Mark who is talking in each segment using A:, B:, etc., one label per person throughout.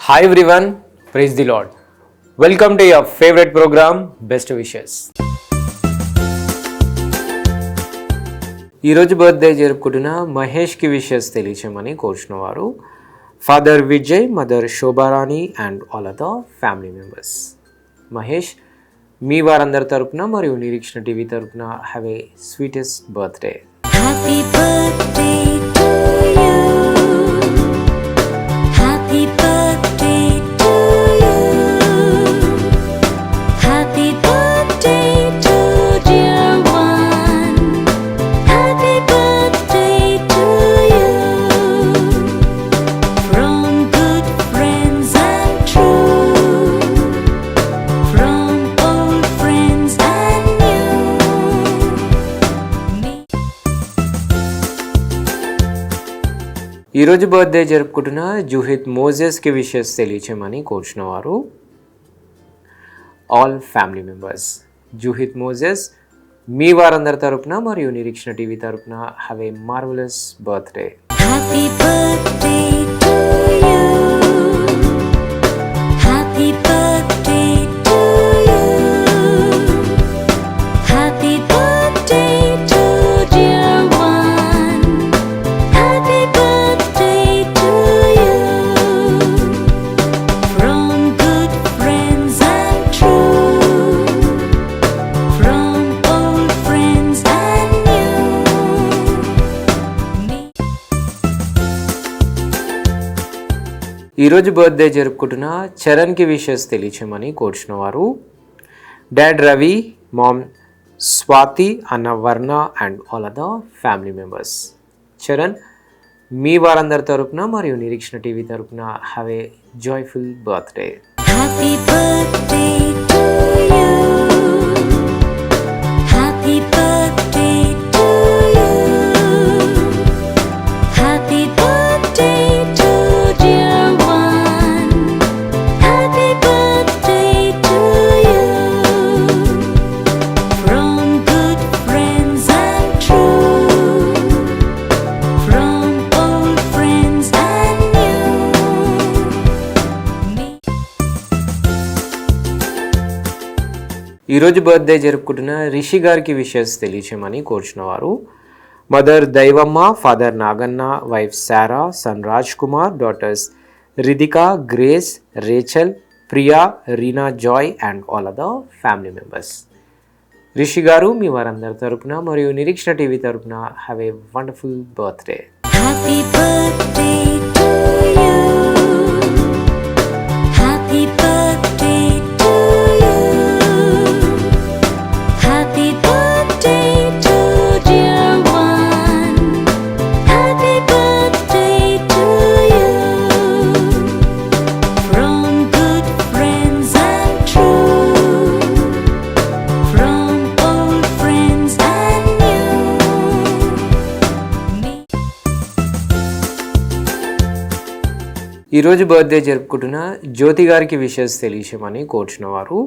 A: Hi everyone, praise the Lord. Welcome to your favorite program, Best Wishes. ఈరోజు birthday జరుపుకుంటున్న మహేష్కి wishes తెలియచేయమని కోరుచున్న వారు father Vijay, mother Shobharani and all other family members. Mahesh, మీ వారందరి తరపున మరియు నిరీక్షణ టీవీ తరపున have a sweetest birthday.
B: Happy birthday to you. Happy birthday to you. Happy birthday to dear one. Happy birthday to you. From good friends and true. From old friends and new.
A: ఈరోజు birthday జరుపుకుంటున్న జూహిత్ మోజెస్కి wishes తెలియచేయమని కోరుచున్న వారు all family members. జూహిత్ Moses, మీ వారందరి తరపున మరియు Nireekshana TV తరపున have A marvellous birthday.
B: Happy birthday to you. Happy birthday to you. Happy birthday to dear one. Happy birthday to you. From good friends and true. From old friends and new.
A: ఈరోజు birthday జరుపుకుంటున్న చరణ్కి wishes తెలియచేయమని కోరుచున్న వారు dad Ravi, ma'am Swathi, అన్న Varna and all other family members. Charan, మీ వారందరి తరపున మరియు నిరీక్షణ టీవీ తరపున have a joyful birthday.
B: Happy birthday to you. Happy birthday to you. Happy birthday to dear one. Happy birthday to you. From good friends and true. From old friends and new.
A: ఈరోజు birthday జరుపుకుంటున్న రిషి గారికి wishes తెలియచేయమని కోరుచున్న వారు mother Daivamma, father Naganna, wife Sara, son Raj Kumar, daughters Ridhika, Grace, Rachel, Priya, Reena, Joy and all other family members. Rishi గారు, మీ వారందరి తరపున మరియు నిరీక్షణ టీవీ తరపున have a wonderful birthday.
B: Happy birthday to you. Happy birthday to you. Happy birthday to dear one. Happy birthday to you. From good friends and true. From old friends and new.
A: ఈరోజు birthday జరుపుకుంటున్న జ్యోతి గారికి wishes తెలియచేయమని కోరుచున్న వారు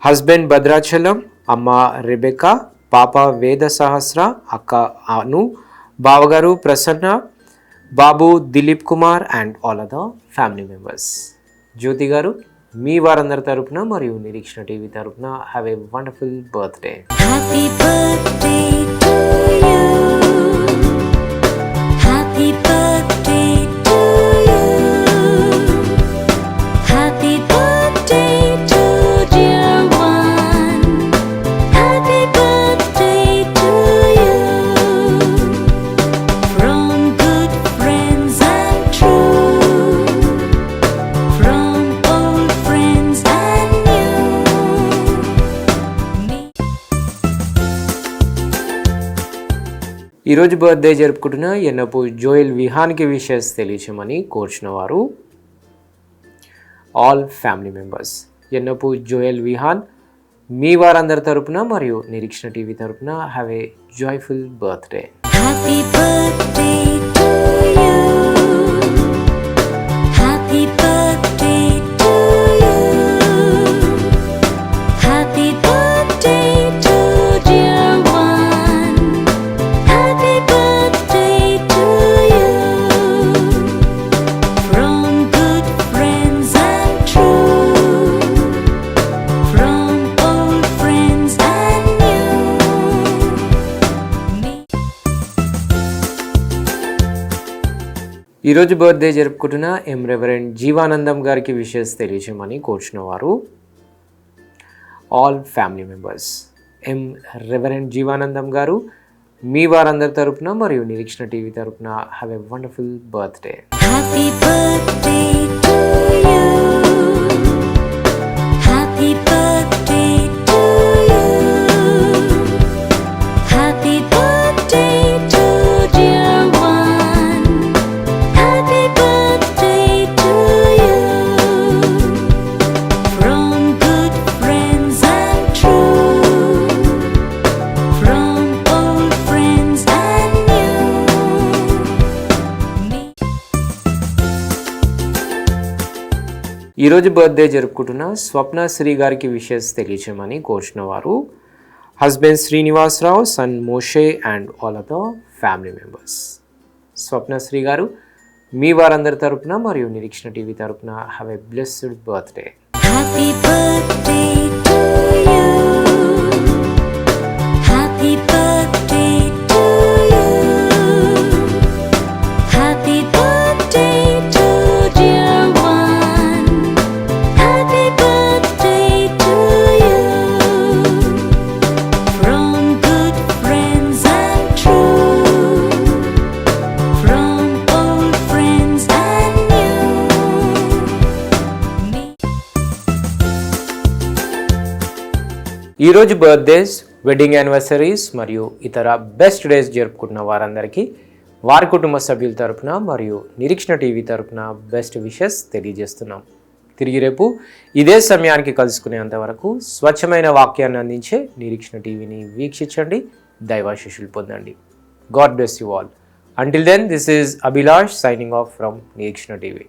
A: husband Bhadrachalam, అమ్మ Rebecca, పాప వేద సహస్ర, అక్క అను, బావగారు Prasanna, Babu Dilip Kumar and all other family members. Jyoti garu, మీ వారందరి తరపున మరియు నిరీక్షణ టీవీ తరపున have a wonderful birthday.
B: Happy birthday to you. Happy birthday to you. Happy birthday to dear one. Happy birthday to you. From good friends and true. From old friends and new.
A: ఈరోజు birthday జరుపుకుంటున్న ఎన్నపు జోయల్ విహాన్కి wishes తెలియచేయమని కోరుచున్న వారు all family members. Ennapu Joel Vihan, మీ వారందరి తరపున మరియు నిరీక్షణ టీవీ తరపున have a joyful birthday.
B: Happy birthday to you. Happy birthday to you. Happy birthday to dear one. Happy birthday to you. From good friends
A: ఈరోజు బర్త్డే జరుపుకుంటున్న రెవరెండ్ జీవానందం గారికి విషెస్ తెలియజేయమని కోరుచున్న వారు all family members. Reverend జీవానందం గారు మీ వారందరి తరపున మరియు Nireekshana TV తరపున have a wonderful birthday.
B: Happy birthday to you. Happy birthday to you. Happy birthday to dear one. Happy birthday to you. From good friends and true. From old friends and new.
A: ఈరోజు birthday జరుపుకుంటున్న స్వప్న శ్రీ గారికి wishes తెలియచేయమని కోరుచున్న వారు husband Srinivasarao, son Moshe and all other family members. Swapna Sri garu మీ వారందరి తరపున మరియు నిరీక్షణ టీవీ తరపున have a blessed birthday.
B: Happy birthday to you. Happy birthday to you. Happy birthday to dear one. Happy birthday to you. From good friends and true. From old friends and new.
A: ఈరోజు birthdays, wedding anniversaries మరియు ఇతర best days జరుపుకుంటున్న వారందరికీ వారి కుటుంబ సభ్యుల తరపున మరియు నిరీక్షణ టీవీ తరపున బెస్ట్ విషెస్ తెలియజేస్తున్నాం. తిరిగి రేపు ఇదే సమయానికి కలుసుకునేంత వరకు స్వచ్ఛమైన వాక్యాన్ని అందించే నిరీక్షణ టీవీని వీక్షించండి, దైవాశీస్సులు పొందండి. God bless you all. Until then, this is Abhilash signing off from Nireekshana TV.